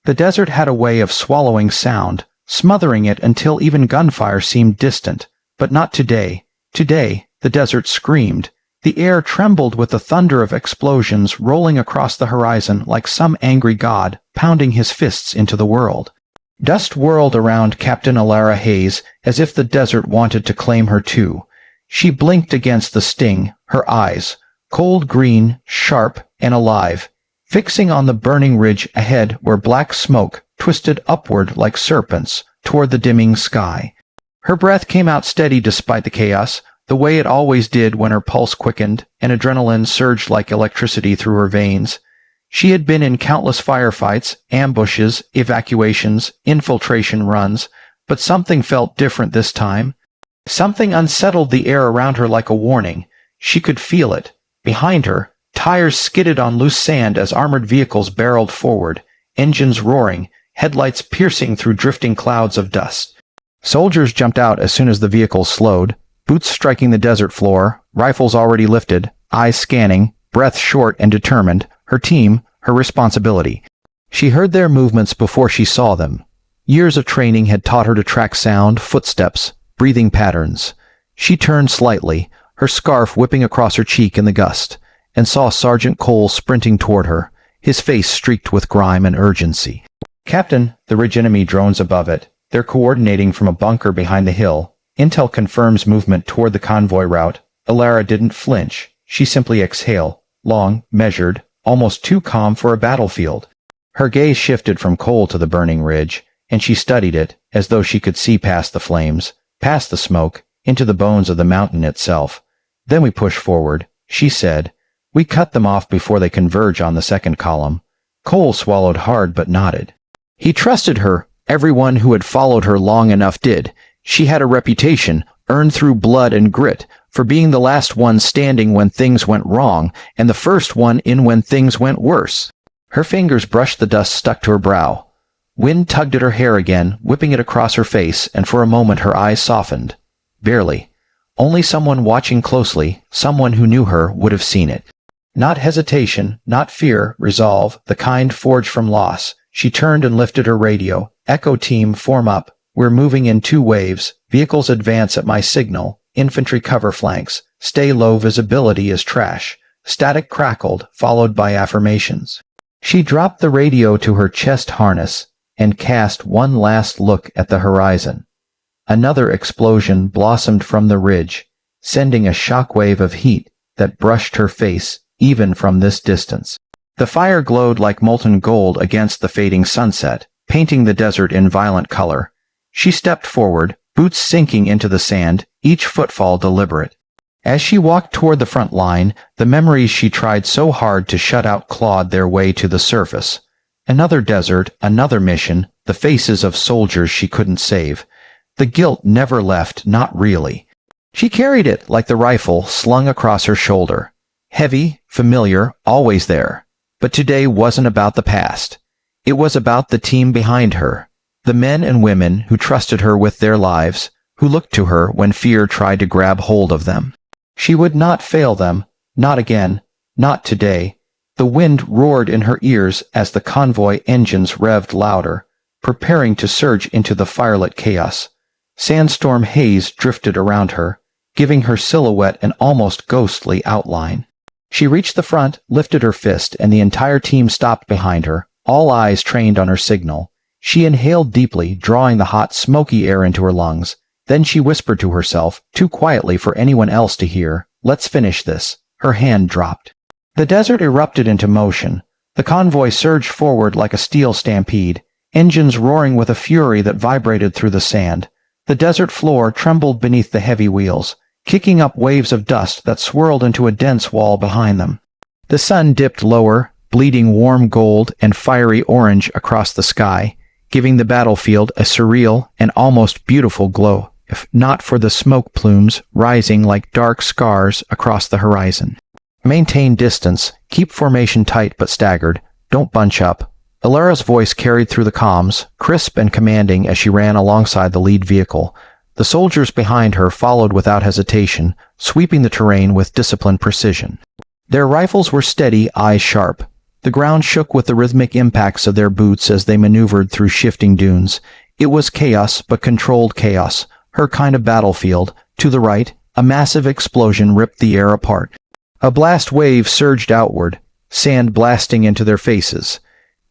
The desert had a way of swallowing sound, smothering it until even gunfire seemed distant. But not today. Today, the desert screamed. The air trembled with the thunder of explosions rolling across the horizon like some angry god pounding his fists into the world. Dust whirled around Captain Alara Hayes as if the desert wanted to claim her too. She blinked against the sting, her eyes, cold green, sharp, and alive, fixing on the burning ridge ahead where black smoke twisted upward like serpents toward the dimming sky. Her breath came out steady despite the chaos, the way it always did when her pulse quickened and adrenaline surged like electricity through her veins. She had been in countless firefights, ambushes, evacuations, infiltration runs, but something felt different this time. Something unsettled the air around her like a warning. She could feel it. Behind her, tires skidded on loose sand as armored vehicles barreled forward, engines roaring, headlights piercing through drifting clouds of dust. Soldiers jumped out as soon as the vehicles slowed, boots striking the desert floor, rifles already lifted, eyes scanning, breath short and determined, her team, her responsibility. She heard their movements before she saw them. Years of training had taught her to track sound, footsteps, breathing patterns. She turned slightly, her scarf whipping across her cheek in the gust, and saw Sergeant Cole sprinting toward her, his face streaked with grime and urgency. "Captain, the ridge enemy drones above it. They're coordinating from a bunker behind the hill. Intel confirms movement toward the convoy route." Alara didn't flinch. She simply exhaled, long, measured, almost too calm for a battlefield. Her gaze shifted from Cole to the burning ridge, and she studied it as though she could see past the flames, past the smoke, into the bones of the mountain itself. "Then we push forward," she said. "We cut them off before they converge on the second column." Cole swallowed hard but nodded. He trusted her. Everyone who had followed her long enough did. She had a reputation, earned through blood and grit, for being the last one standing when things went wrong, and the first one in when things went worse. Her fingers brushed the dust stuck to her brow. Wind tugged at her hair again, whipping it across her face, and for a moment her eyes softened. Barely. Only someone watching closely, someone who knew her, would have seen it. Not hesitation, not fear, resolve, the kind forged from loss. She turned and lifted her radio. "Echo team, form up. We're moving in 2 waves. Vehicles advance at my signal. Infantry cover flanks. Stay low, visibility is trash." Static crackled, followed by affirmations. She dropped the radio to her chest harness and cast one last look at the horizon. Another explosion blossomed from the ridge, sending a shockwave of heat that brushed her face even from this distance. The fire glowed like molten gold against the fading sunset, painting the desert in violent color. She stepped forward, boots sinking into the sand, each footfall deliberate. As she walked toward the front line, the memories she tried so hard to shut out clawed their way to the surface. Another desert, another mission, the faces of soldiers she couldn't save. The guilt never left, not really. She carried it like the rifle slung across her shoulder. Heavy, familiar, always there. But today wasn't about the past. It was about the team behind her. The men and women who trusted her with their lives, who looked to her when fear tried to grab hold of them. She would not fail them, not again, not today. The wind roared in her ears as the convoy engines revved louder, preparing to surge into the firelit chaos. Sandstorm haze drifted around her, giving her silhouette an almost ghostly outline. She reached the front, lifted her fist, and the entire team stopped behind her, all eyes trained on her signal. She inhaled deeply, drawing the hot, smoky air into her lungs. Then she whispered to herself, too quietly for anyone else to hear, "Let's finish this." Her hand dropped. The desert erupted into motion. The convoy surged forward like a steel stampede, engines roaring with a fury that vibrated through the sand. The desert floor trembled beneath the heavy wheels, kicking up waves of dust that swirled into a dense wall behind them. The sun dipped lower, bleeding warm gold and fiery orange across the sky, giving the battlefield a surreal and almost beautiful glow, if not for the smoke plumes rising like dark scars across the horizon. "Maintain distance, keep formation tight but staggered, don't bunch up." Alara's voice carried through the comms, crisp and commanding as she ran alongside the lead vehicle. The soldiers behind her followed without hesitation, sweeping the terrain with disciplined precision. Their rifles were steady, eyes sharp. The ground shook with the rhythmic impacts of their boots as they maneuvered through shifting dunes. It was chaos, but controlled chaos, her kind of battlefield. To the right, a massive explosion ripped the air apart. A blast wave surged outward, sand blasting into their faces.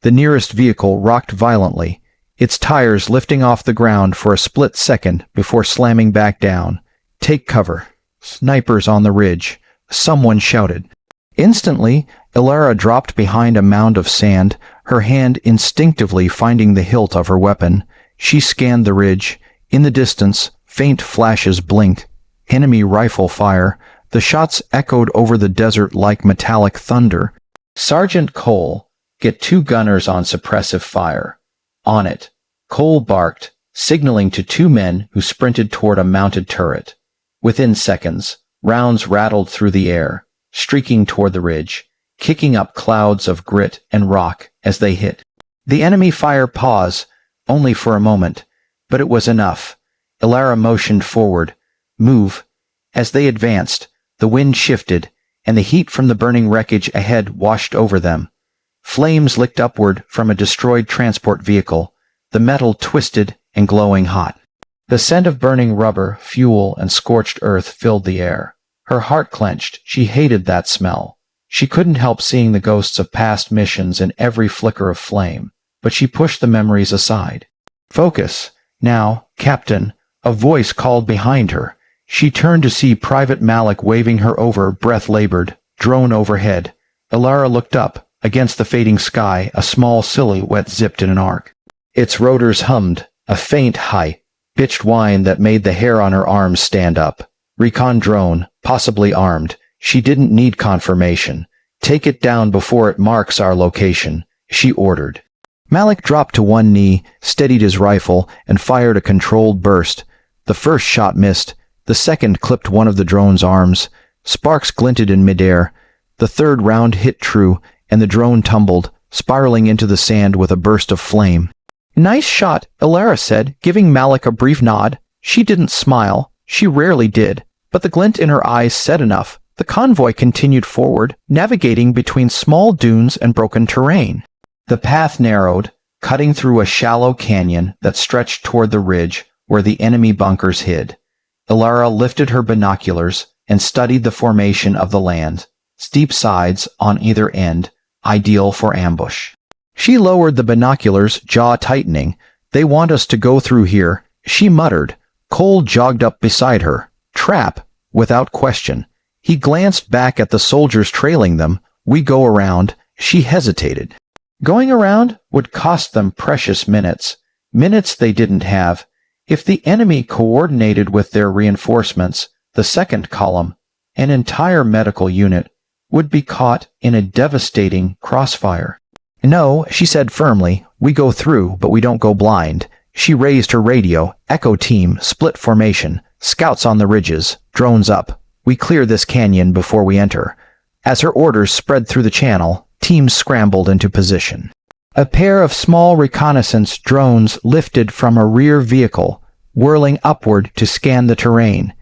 The nearest vehicle rocked violently, its tires lifting off the ground for a split second before slamming back down. "Take cover. Snipers on the ridge," someone shouted. Instantly, Elara dropped behind a mound of sand, her hand instinctively finding the hilt of her weapon. She scanned the ridge. In the distance, faint flashes blinked. Enemy rifle fire. The shots echoed over the desert like metallic thunder. "Sergeant Cole, get 2 gunners on suppressive fire." "On it," Cole barked, signaling to 2 men who sprinted toward a mounted turret. Within seconds, rounds rattled through the air, streaking toward the ridge, kicking up clouds of grit and rock as they hit. The enemy fire paused, only for a moment, but it was enough. Elara motioned forward. "Move." As they advanced, the wind shifted, and the heat from the burning wreckage ahead washed over them. Flames licked upward from a destroyed transport vehicle, the metal twisted and glowing hot. The scent of burning rubber, fuel, and scorched earth filled the air. Her heart clenched. She hated that smell. She couldn't help seeing the ghosts of past missions in every flicker of flame, but she pushed the memories aside. "Focus. Now, Captain," a voice called behind her. She turned to see Private Malik waving her over, breath labored, drone overhead. Elara looked up. Against the fading sky, a small silhouette zipped in an arc. Its rotors hummed, a faint, high-pitched whine that made the hair on her arms stand up. "Recon drone, possibly armed. She didn't need confirmation. Take it down before it marks our location," she ordered. Malik dropped to one knee, steadied his rifle, and fired a controlled burst. The first shot missed. The second clipped one of the drone's arms. Sparks glinted in midair. The third round hit true, and the drone tumbled, spiraling into the sand with a burst of flame. "Nice shot," Elara said, giving Malik a brief nod. She didn't smile. She rarely did, but the glint in her eyes said enough. The convoy continued forward, navigating between small dunes and broken terrain. The path narrowed, cutting through a shallow canyon that stretched toward the ridge where the enemy bunkers hid. Elara lifted her binoculars and studied the formation of the land, steep sides on either end, ideal for ambush. She lowered the binoculars, jaw tightening. "They want us to go through here," she muttered. Cole jogged up beside her. "Trap, without question." He glanced back at the soldiers trailing them. "We go around." She hesitated. Going around would cost them precious minutes. Minutes they didn't have. If the enemy coordinated with their reinforcements, the second column, an entire medical unit, would be caught in a devastating crossfire. "No," she said firmly, "we go through, but we don't go blind." She raised her radio. "Echo team, split formation. Scouts on the ridges. Drones up. We clear this canyon before we enter." As her orders spread through the channel, teams scrambled into position. A pair of small reconnaissance drones lifted from a rear vehicle, whirling upward to scan the terrain.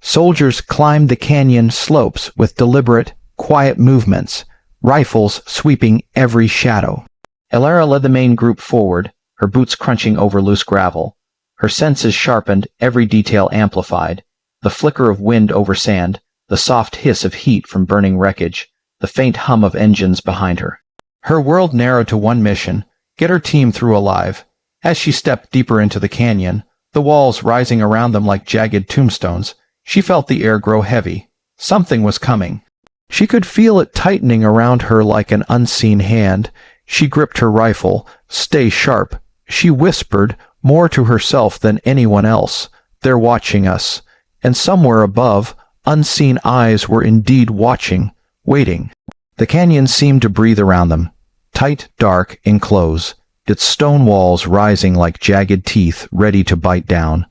Soldiers climbed the canyon slopes with deliberate, quiet movements, rifles sweeping every shadow. Elara led the main group forward, her boots crunching over loose gravel. Her senses sharpened, every detail amplified. The flicker of wind over sand, the soft hiss of heat from burning wreckage, the faint hum of engines behind her. Her world narrowed to one mission: get her team through alive. As she stepped deeper into the canyon, the walls rising around them like jagged tombstones, she felt the air grow heavy. Something was coming. She could feel it tightening around her like an unseen hand. She gripped her rifle. "Stay sharp," she whispered, more to herself than anyone else. "They're watching us." And somewhere above, unseen eyes were indeed watching, waiting. The canyon seemed to breathe around them, tight, dark, enclosed, its stone walls rising like jagged teeth ready to bite down.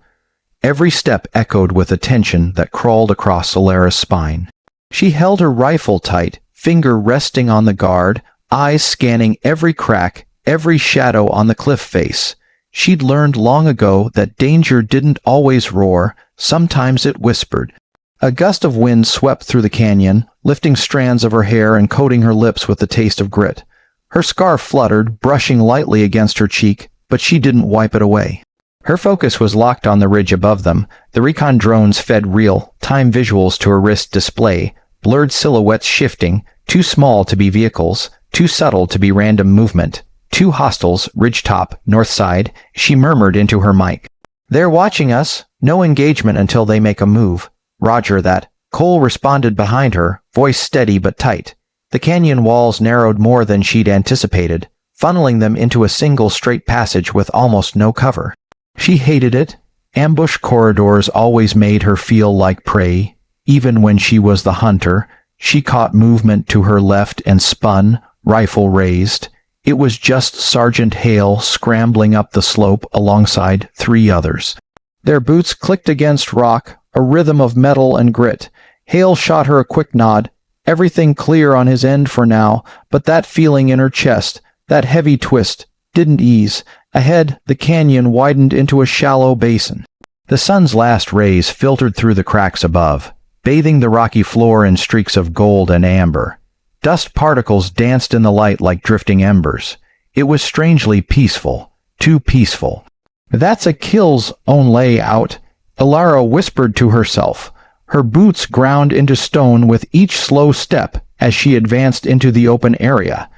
Every step echoed with a tension that crawled across Elara's spine. She held her rifle tight, finger resting on the guard, eyes scanning every crack, every shadow on the cliff face. She'd learned long ago that danger didn't always roar, sometimes it whispered. A gust of wind swept through the canyon, lifting strands of her hair and coating her lips with the taste of grit. Her scarf fluttered, brushing lightly against her cheek, but she didn't wipe it away. Her focus was locked on the ridge above them. The recon drones fed real-time visuals to her wrist display, blurred silhouettes shifting, too small to be vehicles, too subtle to be random movement. Two hostiles, ridgetop, north side, she murmured into her mic. "They're watching us. No engagement until they make a move." "Roger that." Cole responded behind her, voice steady but tight. The canyon walls narrowed more than she'd anticipated, funneling them into a single straight passage with almost no cover. She hated it. Ambush corridors always made her feel like prey. Even when she was the hunter, she caught movement to her left and spun, rifle raised. It was just Sergeant Hale scrambling up the slope alongside 3 others. Their boots clicked against rock, a rhythm of metal and grit. Hale shot her a quick nod. Everything clear on his end for now, but that feeling in her chest, that heavy twist, didn't ease. Ahead, the canyon widened into a shallow basin. The sun's last rays filtered through the cracks above, bathing the rocky floor in streaks of gold and amber. Dust particles danced in the light like drifting embers. It was strangely peaceful, too peaceful. "That's a kill's own layout," Ilara whispered to herself. Her boots ground into stone with each slow step as she advanced into the open area.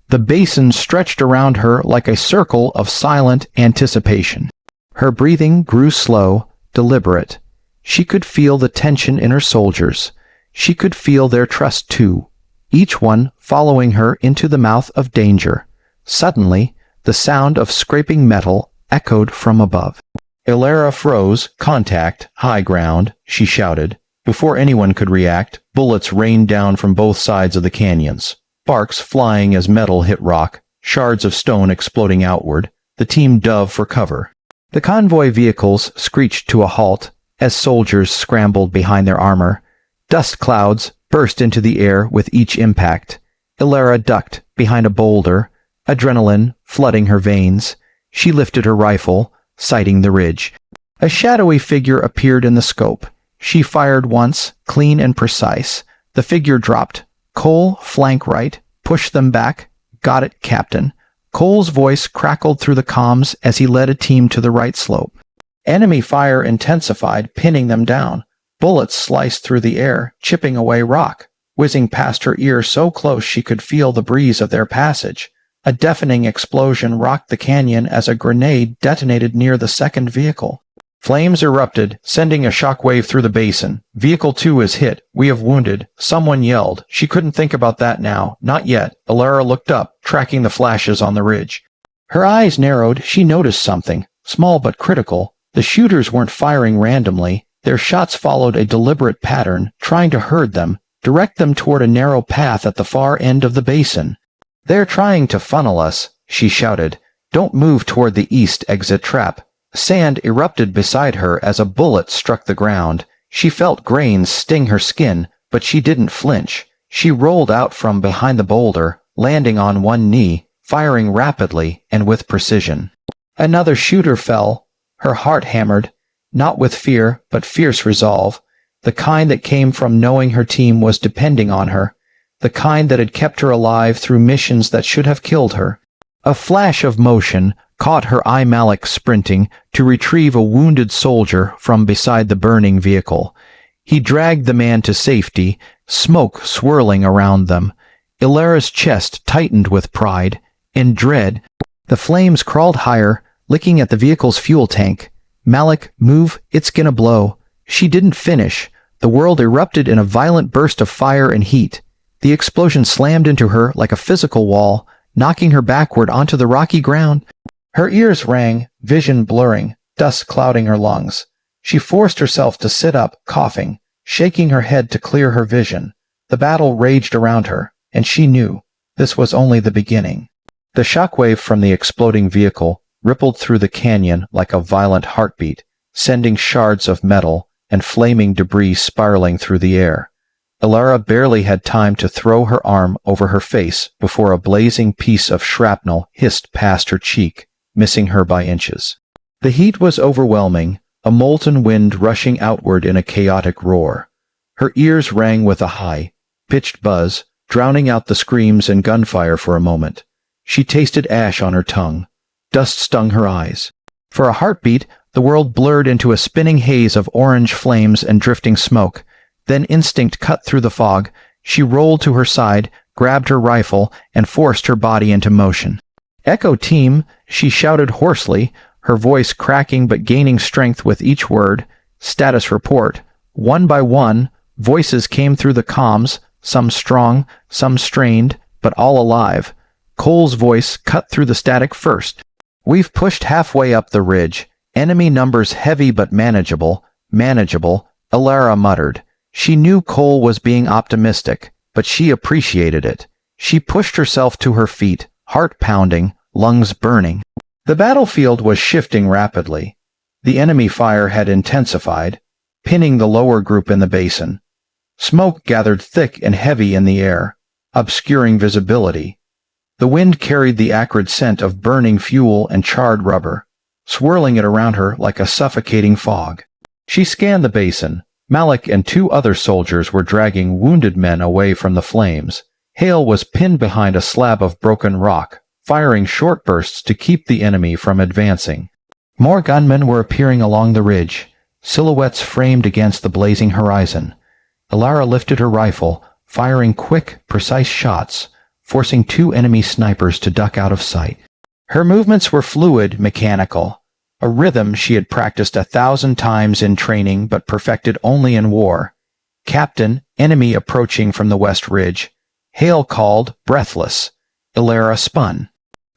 The basin stretched around her like a circle of silent anticipation. Her breathing grew slow, deliberate. She could feel the tension in her soldiers. She could feel their trust too, each one following her into the mouth of danger. Suddenly, the sound of scraping metal echoed from above. Ilara froze. "Contact, high ground," she shouted. Before anyone could react, bullets rained down from both sides of the canyons, sparks flying as metal hit rock, shards of stone exploding outward. The team dove for cover. The convoy vehicles screeched to a halt as soldiers scrambled behind their armor. Dust clouds burst into the air with each impact. Ilara ducked behind a boulder, adrenaline flooding her veins. She lifted her rifle, sighting the ridge. A shadowy figure appeared in the scope. She fired once, clean and precise. The figure dropped. "Cole, flank right. Push them back." "Got it, Captain." Cole's voice crackled through the comms as he led a team to the right slope. Enemy fire intensified, pinning them down. Bullets sliced through the air, chipping away rock, whizzing past her ear so close she could feel the breeze of their passage. A deafening explosion rocked the canyon as a grenade detonated near the second vehicle. Flames erupted, sending a shockwave through the basin. "Vehicle 2 is hit. We have wounded." Someone yelled. She couldn't think about that now. Not yet. Ilara looked up, tracking the flashes on the ridge. Her eyes narrowed. She noticed something, small but critical. The shooters weren't firing randomly. Their shots followed a deliberate pattern, trying to herd them, direct them toward a narrow path at the far end of the basin. "They're trying to funnel us," she shouted. "Don't move toward the east exit trap." Sand erupted beside her as a bullet struck the ground. She felt grains sting her skin, but she didn't flinch. She rolled out from behind the boulder, landing on one knee, firing rapidly and with precision. Another shooter fell. Her heart hammered, not with fear, but fierce resolve, the kind that came from knowing her team was depending on her, the kind that had kept her alive through missions that should have killed her. A flash of motion caught her eye. Malik sprinting to retrieve a wounded soldier from beside the burning vehicle. He dragged the man to safety, smoke swirling around them. Ilara's chest tightened with pride and dread. The flames crawled higher, licking at the vehicle's fuel tank. "Malik, move, it's gonna blow." She didn't finish. The world erupted in a violent burst of fire and heat. The explosion slammed into her like a physical wall, knocking her backward onto the rocky ground. Her ears rang, vision blurring, dust clouding her lungs. She forced herself to sit up, coughing, shaking her head to clear her vision. The battle raged around her, and she knew this was only the beginning. The shockwave from the exploding vehicle rippled through the canyon like a violent heartbeat, sending shards of metal and flaming debris spiraling through the air. Ilara barely had time to throw her arm over her face before a blazing piece of shrapnel hissed past her cheek, missing her by inches. The heat was overwhelming, a molten wind rushing outward in a chaotic roar. Her ears rang with a high-pitched buzz, drowning out the screams and gunfire for a moment. She tasted ash on her tongue. Dust stung her eyes. For a heartbeat, the world blurred into a spinning haze of orange flames and drifting smoke. Then instinct cut through the fog. She rolled to her side, grabbed her rifle, and forced her body into motion. "Echo team," she shouted hoarsely, her voice cracking but gaining strength with each word. "Status report." One by one, voices came through the comms, some strong, some strained, but all alive. Cole's voice cut through the static first. "We've pushed halfway up the ridge. Enemy numbers heavy but manageable. Manageable," Elara muttered. She knew Cole was being optimistic, but she appreciated it. She pushed herself to her feet, heart pounding, lungs burning. The battlefield was shifting rapidly. The enemy fire had intensified, pinning the lower group in the basin. Smoke gathered thick and heavy in the air, obscuring visibility. The wind carried the acrid scent of burning fuel and charred rubber, swirling it around her like a suffocating fog. She scanned the basin. Malik and 2 other soldiers were dragging wounded men away from the flames. Hale was pinned behind a slab of broken rock, firing short bursts to keep the enemy from advancing. More gunmen were appearing along the ridge, silhouettes framed against the blazing horizon. Elara lifted her rifle, firing quick, precise shots, forcing 2 enemy snipers to duck out of sight. Her movements were fluid, mechanical, a rhythm she had practiced 1,000 times in training but perfected only in war. "Captain, enemy approaching from the west ridge." Hale called, breathless. Elara spun.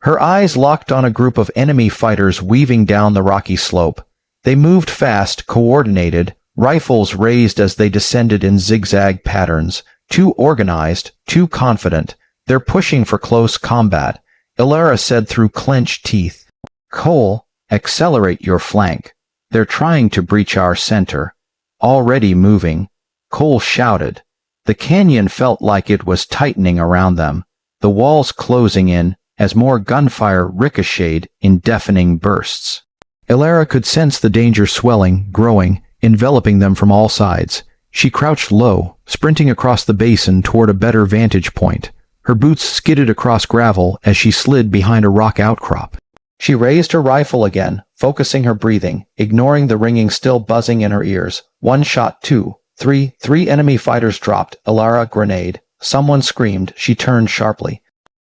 Her eyes locked on a group of enemy fighters weaving down the rocky slope. They moved fast, coordinated, rifles raised as they descended in zigzag patterns, too organized, too confident. "They're pushing for close combat," Elara said through clenched teeth. "Cole, accelerate your flank. They're trying to breach our center." "Already moving," Cole shouted. The canyon felt like it was tightening around them, the walls closing in as more gunfire ricocheted in deafening bursts. Elara could sense the danger swelling, growing, enveloping them from all sides. She crouched low, sprinting across the basin toward a better vantage point. Her boots skidded across gravel as she slid behind a rock outcrop. She raised her rifle again, focusing her breathing, ignoring the ringing still buzzing in her ears. 1 shot, 2, 3, 3 enemy fighters dropped. Elara grenade. Someone screamed. She turned sharply.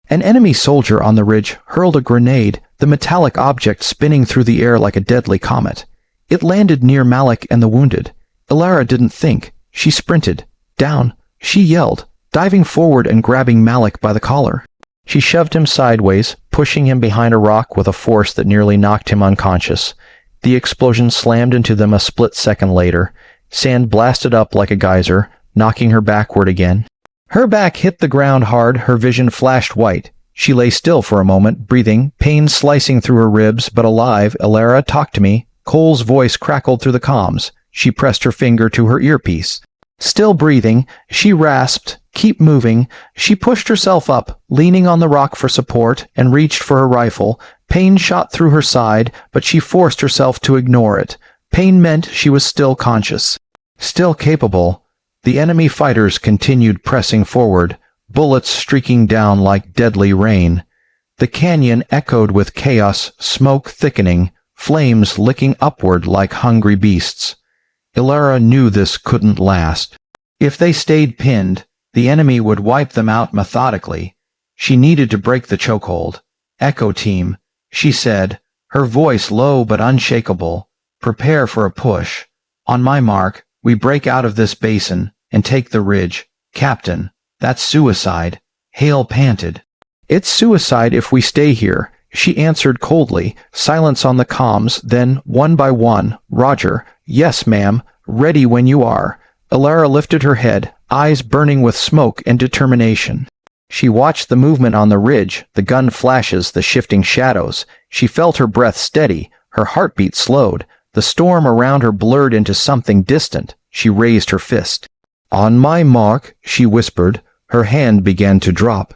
An enemy soldier on the ridge hurled a grenade, the metallic object spinning through the air like a deadly comet. It landed near Malik and the wounded. Elara didn't think. She sprinted. "Down!" she yelled, diving forward and grabbing Malik by the collar. She shoved him sideways, pushing him behind a rock with a force that nearly knocked him unconscious. The explosion slammed into them a split second later. Sand blasted up like a geyser, knocking her backward again. Her back hit the ground hard, her vision flashed white. She lay still for a moment, breathing, pain slicing through her ribs, but alive. "Elara, talk to me." Cole's voice crackled through the comms. She pressed her finger to her earpiece. Still breathing, she rasped, "Keep moving." She pushed herself up, leaning on the rock for support, and reached for her rifle. Pain shot through her side, but she forced herself to ignore it. Pain meant she was still conscious, still capable. The enemy fighters continued pressing forward, bullets streaking down like deadly rain. The canyon echoed with chaos, smoke thickening, flames licking upward like hungry beasts. Elara knew this couldn't last. If they stayed pinned, the enemy would wipe them out methodically. She needed to break the chokehold. "Echo team," she said, her voice low but unshakable. "Prepare for a push. On my mark, we break out of this basin and take the ridge. Captain, that's suicide." Hale panted. "It's suicide if we stay here," she answered coldly, silence on the comms, then, one by one, "Roger. Yes, ma'am. Ready when you are." Elara lifted her head, eyes burning with smoke and determination. She watched the movement on the ridge, the gun flashes, the shifting shadows. She felt her breath steady, her heartbeat slowed. The storm around her blurred into something distant. She raised her fist. "On my mark," she whispered. Her hand began to drop.